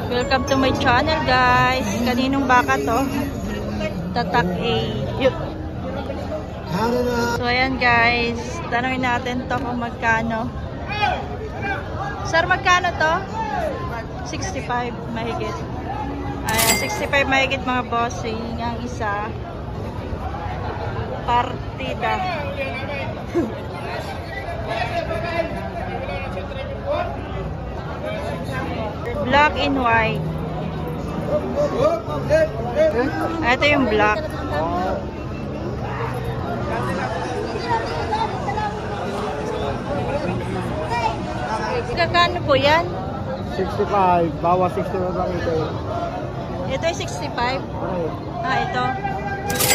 Welcome to my channel, guys. Kaninong baka to? Tatak A. So ayan, guys, tanongin natin to kung magkano. Sir, magkano to? 65 mahigit. Ayan, 65 mahigit mga bossing. Ang isa partida. Black and white. Ito yung black. Kakano po yan? 65. Bawa 60 na lang ito. Ito ay 65. Ito.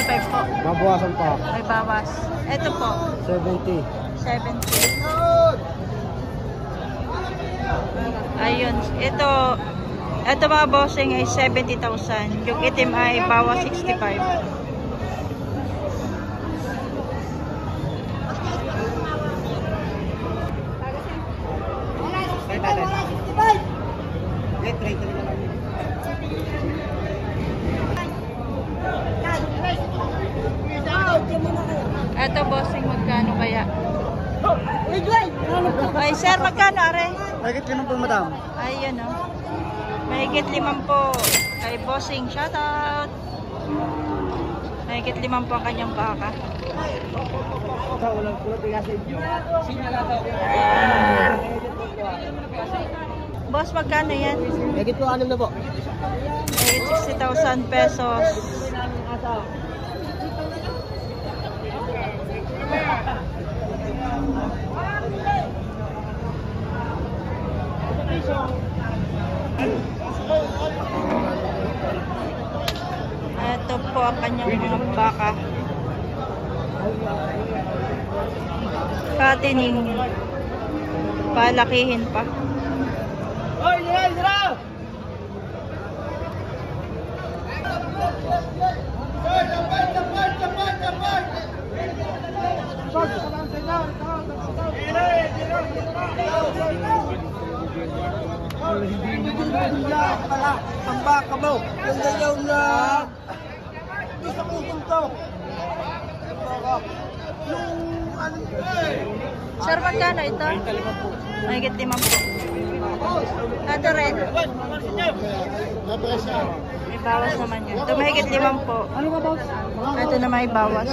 65 po. Mabawasan pa. May bawas. Ito po. 70. 70. Ayun. Ito mga bossing ay 70,000. Yung itim ay bawas 65. Ito bossing, magkano kaya? Ay sir, magkano are? Mahigit 5 po, madam. Ayun o. Mahigit 5 po. Kay bossing, shoutout. Mahigit 5 po ang kanyang baka. Boss, magkano yan? Mahigit po 6 na po. Mahigit 60,000 pesos. Ito po ang kanyang mga baka. Fattening. Palakihin pa. Ang baka mo. Yung ganyan na. Isa ko ito. Sir, magkano ito? Mahigit 5 po. Ito rin. May bawas naman yun. Ito mahigit 5 po. Ito na may bawas.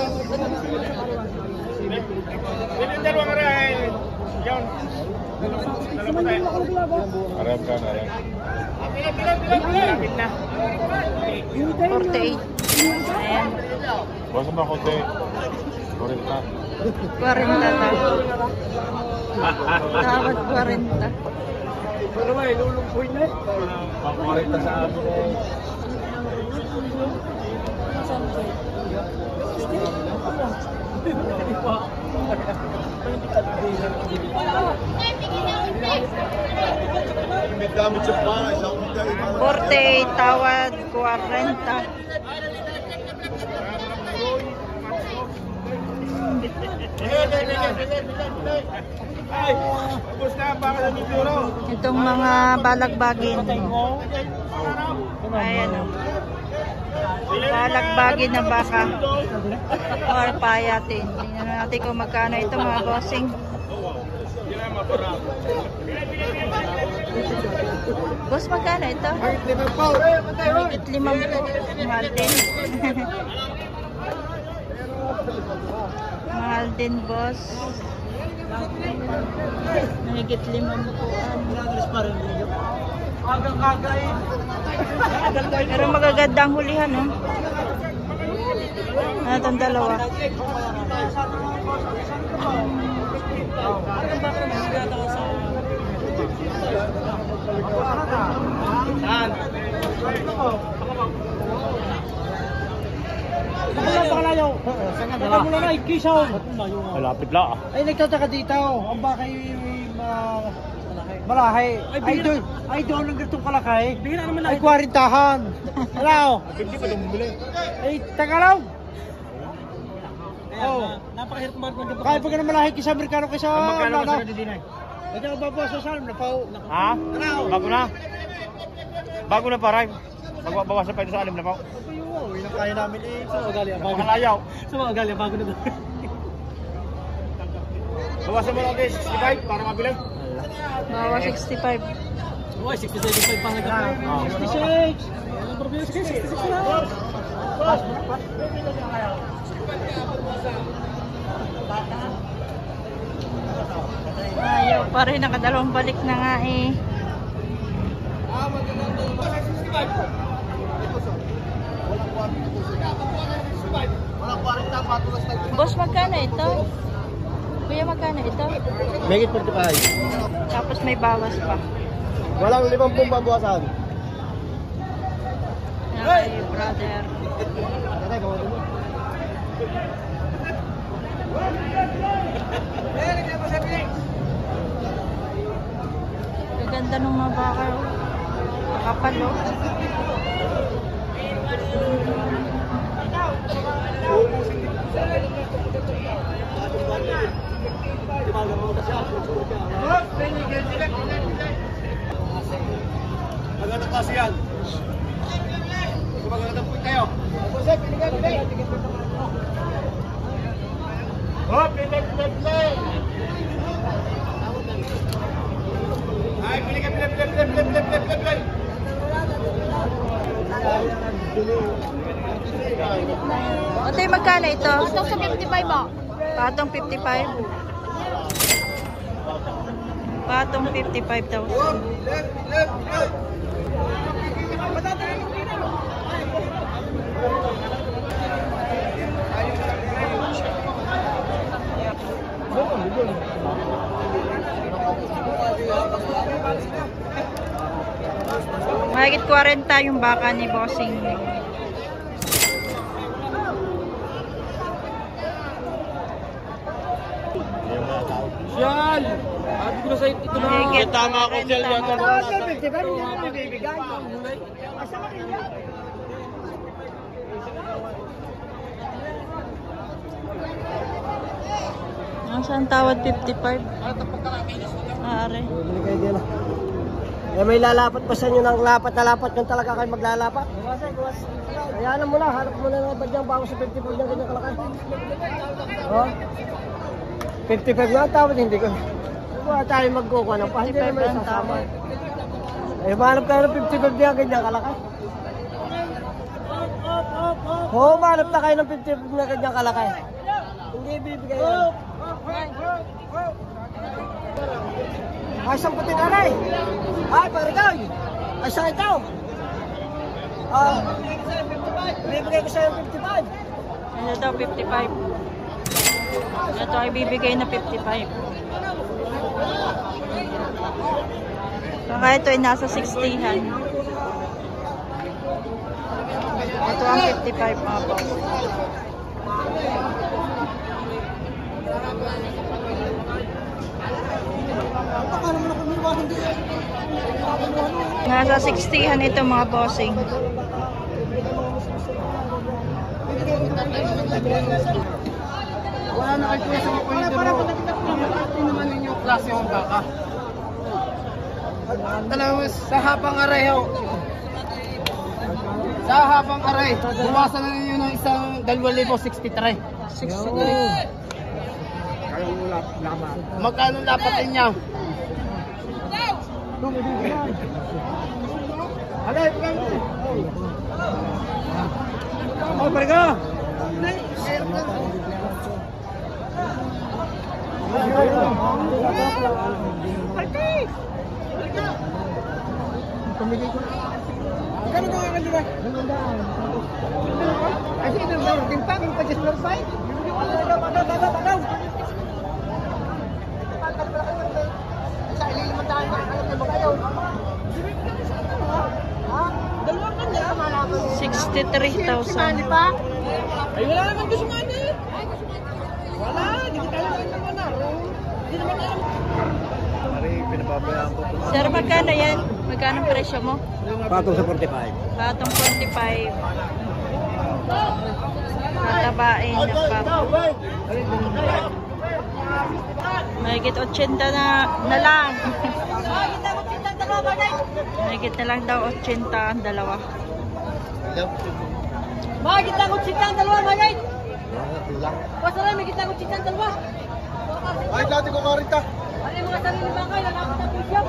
Arab ka na rin. 48. Ayan. Basta ba konti? 40. 40 na. Tawad 40. Pero may lulumpoy na eh. Pang-40 sa amin eh. Porte, tawad 40. Itong mga balagbagin. Ayan o. Balagbagin na baka. Or payatin. Tingnan natin kung magkano ito mga bossing. Boss, magkano ito? Mahigit 5 po. Mahal din. Mahal din, boss. Mahigit 5 po. Pero magagandang hulihan, no? Itong dalawa. Malapit lang ah. Ay, nagtataka dito. Ang bakay malahay. Ay, doon ang gantong kalakay. Ay, 40-han. Hello? Hindi pa lumubili. Ay, tagalaw. Oh, napakahirap mag-magpapakita. Kaya pag malahay kaysa Amerikano kaysa Magkano ka sa Didinay? Hindi ako babawas sa salim na pao. Ha? Bago na? Bago na paray. Magbabawasan pa ito sa alim na pa. Uy, kaya namin eh. Sa mga gali, bago. Makalayaw. Sa mga gali, bago na doon. Bawasan mo lang ito 65 para mabili. Bawa 65. Uy, 67 pa nga. 66! Ano problema? 66 na. Ayaw pa rin, nakadalawang balik na nga eh. Boss, magkano ito? Kuya, magkano ito? Make it 45. Tapos may bawas pa. Walang 50 babawasan. Ay, brother. Gaganda ng mga baka. Makapal, oh. Maganda kasi yan. Maganda po kayo. Oh, pili. Ay, pili ka. Otoy, magkano ito? Patong sa 55 ba? Patong 55. Patong 55,000. Mahigit 40 yung baka ni Bossing. Yan! Sabi ko na sa'yo, ito na. Mahigit Tama ako, Sel, yan. 40. Saan tawad 55? Are. Eh, may lalapat pa sa inyo ng lapat na lapat yung talaga kayo maglalapat. Ayan mo na, harap mo na ng badyang bago sa 55 ng ganyan kalakay. Oh? 55 na ang tawad, hindi ko. Wala tayo magkukuha ng pa, hindi naman isasama. Eh, mahanap kayo ng 55 na ganyan kalakay. Oo, mahanap na kayo ng 55 na ganyan kalakay. Hindi ibibigay yan. Ay, isang puti na rin. Ay, parigay. Ay, saan ito? Bibigay ko sa'yo 55. Ito daw 55. Ito ay bibigay na 55. Baka ito ay nasa 60han. Ito ang 55 mga boss. Nasa 60han ito mga bossing. Wala na kayo sa mga pwede mo. Ito naman ninyo klase yung baka. Talagang sa habang areho. Sa habang aray, buwasan na ninyo ng isang 2,063. 63. Magkano dapat niya? Alay, oh, perga. Kano ko nga kanila? Ay, sino ba? Timpang, yung pag-islang side? Tagaw! Sa ililimang tayo, alam mo kayo? Ha? Dalawang kanya, malaman. 63,000. pa? Ay, wala naman gusto mani. Wala, hindi ko tayo naman na. Hindi naman alam. Ari, pinababayaan ko. Sir, magkano yan? Magkano ang presyo mo? Patong sa 45. Patong 45. Tatabain ng papo. Mahigit 80 na lang. Mahigit na lang daw 80 ang dalawa. Mahigit na 80 ang dalawa, mahigit. Basta lang, mahigit na 80 ang dalawa. Ay, dati ko 40. Ano yung mga sarili bangkay, nakakot ang pusyap.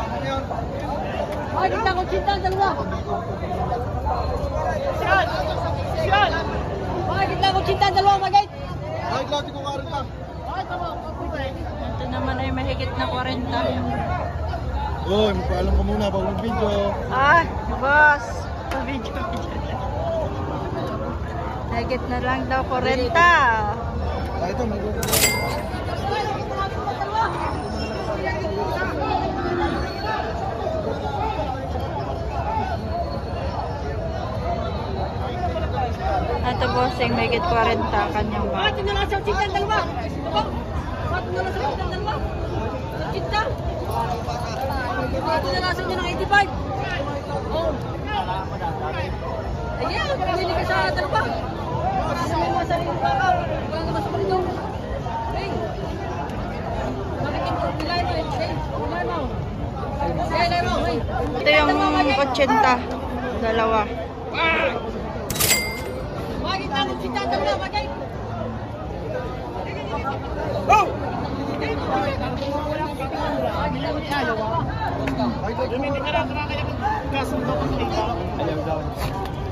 Mahigit na 80 ang dalawa. Mahigit na 80 ang dalawa, mahigit. Ay, dati ko 40. Ito naman ay mahigit na 40. Uy, magpaalam ka muna bago mag-video. Ah, boss. Video. Mahigit na lang daw 40. Ah, ito, mag-video. Ito bossing, mahigit 40 kanyang ba. Bakit na lang sa 80 ang dalawa? Bakit na lang sa 80 ang dalawa? 80? Bakit na lang sa inyo ng 85? Oo. Ayan, pumili ka sa dalawa. Kasi may mga sarili pa ka. Wala naman sa marito. Hey. Bakit yung pilay mo? Hey, pilay mo. Pilay mo. Ito yung 80. Dalawa. Bakit na lang 80 ang dalawa? Bakit?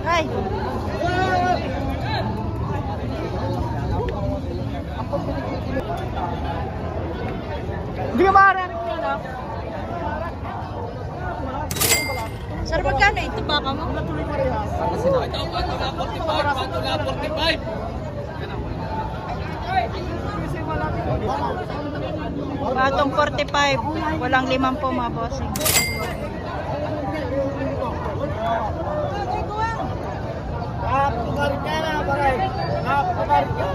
Hi. Hindi ka maaari ko yan, ha? Sir, magkano ito baka mo? Batong 45. Walang 5 po mga bossing. Nakapagarit ka na, paray. Nakapagarit ka.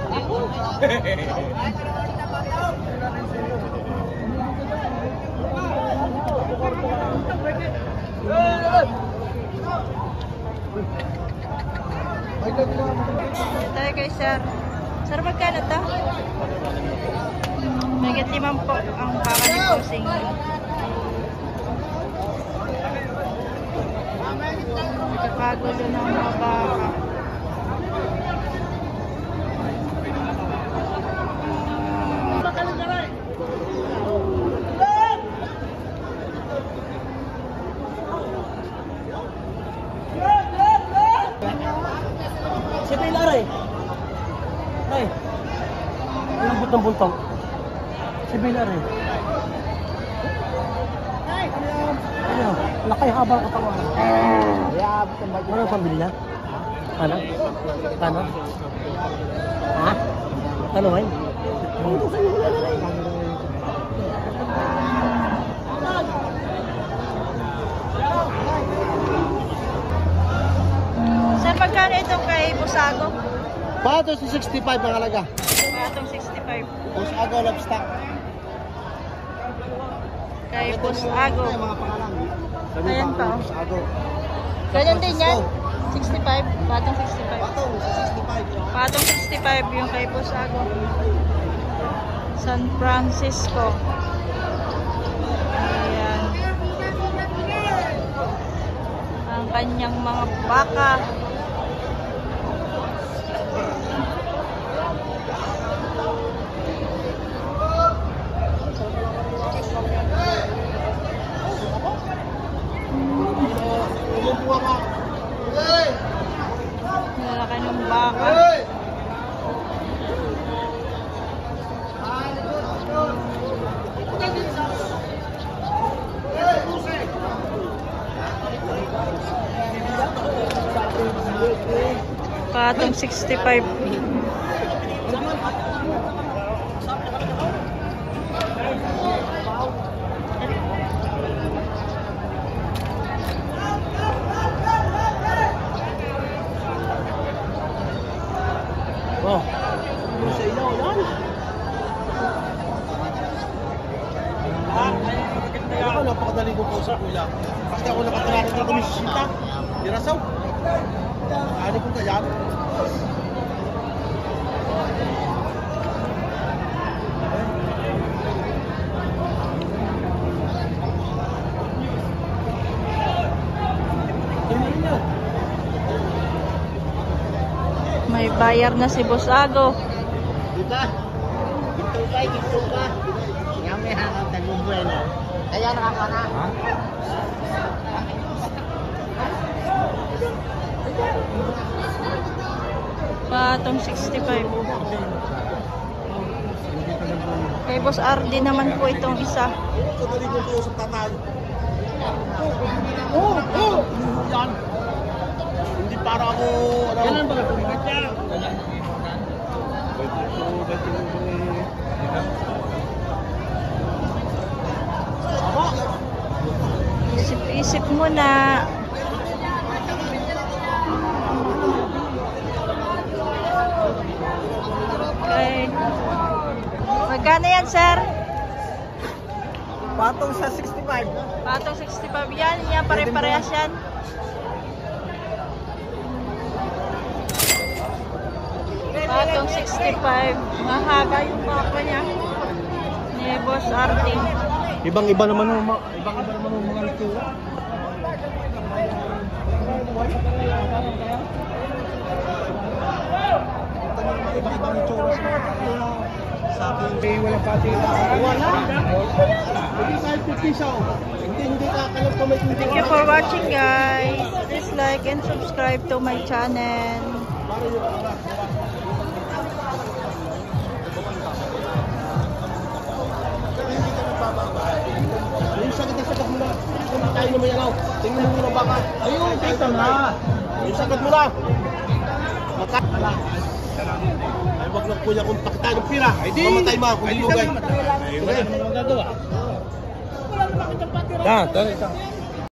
Tayo kay sir. Sir, magkano to? Mahigit 5 po ang baka ni bossing. Nagkakagulo ng mga baka. Si Pilar eh. Ay. Ang buntong-buntong. Si Pilar eh. Ano? Laki habang katawan. Ano pambili na? Ano? Ano? Ha? Ano ba? Sir, magkano ito kay Busago? Pato si 65 ang halaga. Batong 65. Busago Livestock. Kay Busago. Mga pangalan. Ayan pa, oh. Busago. Ganyan din yan? 65? Batong 65. Pato si 65. Patong 65 yung kay Busago. San Francisco. Ayan. Ang kanyang mga baka. Malaki ng baka. Patong 65. Oh. Sa ilaw yan. Ako, napakadali ko po sa kuya. Kasi ako nakatrato na kami sa sita. Dirasaw. Ano po kaya? May bayar na si Boss Ago. Diba? Ginto ka. Yan may hanap na gumbuelo. Kaya nakakana. Ha? Patong 65. Kay Boss RD naman po itong isa. Kadali ko po sa tatay. Yan. Hindi para ako, ano. Kailan ba pumikat niya? Isip-isip mo na. Okay. Magkano yan, sir? Patong sa 65. Patong 65 yan. Yan, pare-parehas yan. Patong 65. Mahaba yung papa niya. Ni Boss RD. Ibang-iba naman ang mga ito. Ibang-ibang itsura sa akin. Wala pati. Wala. Hindi kahit 50 siya. Hindi ka kalap pa may hindi. Thank you for watching, guys. Please like and subscribe to my channel. Yung sagat mo na. Hindi tayo naman yan. Tingnan mo muna baka. Ayun, kita na. Yung sagat mo na. Ay, wag na kuya kung pakitaan ng pira. Mamatay mo kung hindi lugay. Ayun, magagawa. Wala naman kitang patira.